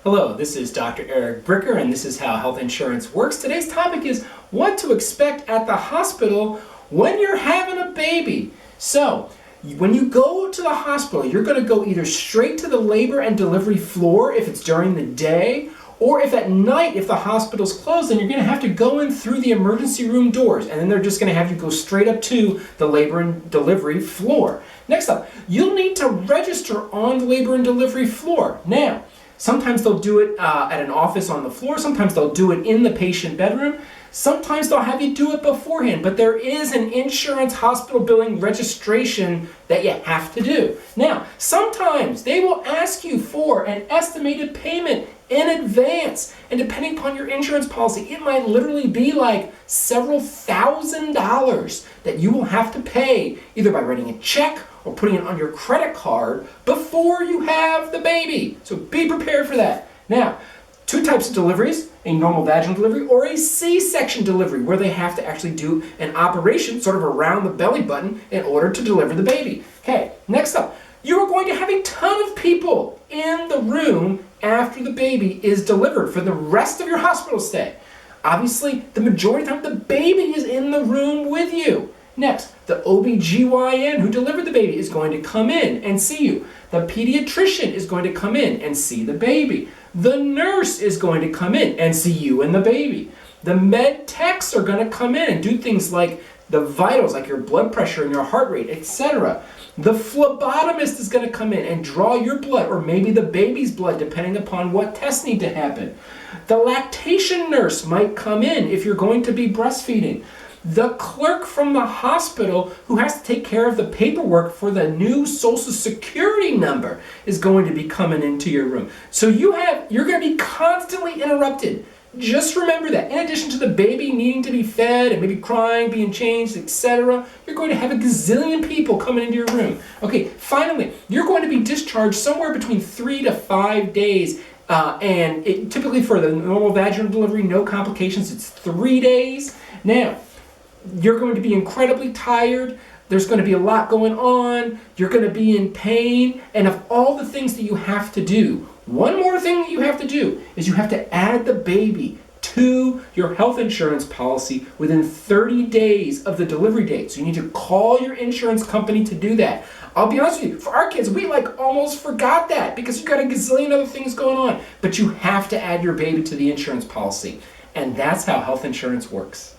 Hello, this is Dr. Eric Bricker, and this is how health insurance works. Today's topic is what to expect at the hospital when you're having a baby. So, when you go to the hospital, you're going to go either straight to the labor and delivery floor if it's during the day, or if at night, if the hospital's closed, then you're going to have to go in through the emergency room doors, and then they're just going to have you go straight up to the labor and delivery floor. Next up, you'll need to register on the labor and delivery floor. Now, sometimes they'll do it at an office on the floor, sometimes they'll do it in the patient bedroom, sometimes they'll have you do it beforehand, but there is an insurance hospital billing registration that you have to do. Now, sometimes they will ask you for an estimated payment in advance, and depending upon your insurance policy, it might literally be like several $1,000s that you will have to pay either by writing a check or putting it on your credit card before you have the baby. So be prepared for that. Now, two types of deliveries, a normal vaginal delivery or a C-section delivery, where they have to actually do an operation sort of around the belly button in order to deliver the baby. Okay, next up, you are going to have a ton of people in the room after the baby is delivered for the rest of your hospital stay. Obviously, the majority of the time, the baby is in the room with you. Next, the OB/GYN who delivered the baby is going to come in and see you. The pediatrician is going to come in and see the baby. The nurse is going to come in and see you and the baby. The med techs are going to come in and do things like the vitals, like your blood pressure and your heart rate, etc. The phlebotomist is going to come in and draw your blood, or maybe the baby's blood, depending upon what tests need to happen. The lactation nurse might come in if you're going to be breastfeeding. The clerk from the hospital who has to take care of the paperwork for the new Social Security number is going to be coming into your room. So you're going to be constantly interrupted. Just remember that. In addition to the baby needing to be fed and maybe crying, being changed, etc., you're going to have a gazillion people coming into your room. Okay, finally, you're going to be discharged somewhere between 3 to 5 days. Typically for the normal vaginal delivery, no complications, it's 3 days. Now, you're going to be incredibly tired. There's going to be a lot going on. You're going to be in pain. And of all the things that you have to do, one more thing that you have to do is you have to add the baby to your health insurance policy within 30 days of the delivery date. So you need to call your insurance company to do that. I'll be honest with you, for our kids, we almost forgot that because you've got a gazillion other things going on. But you have to add your baby to the insurance policy. And that's how health insurance works.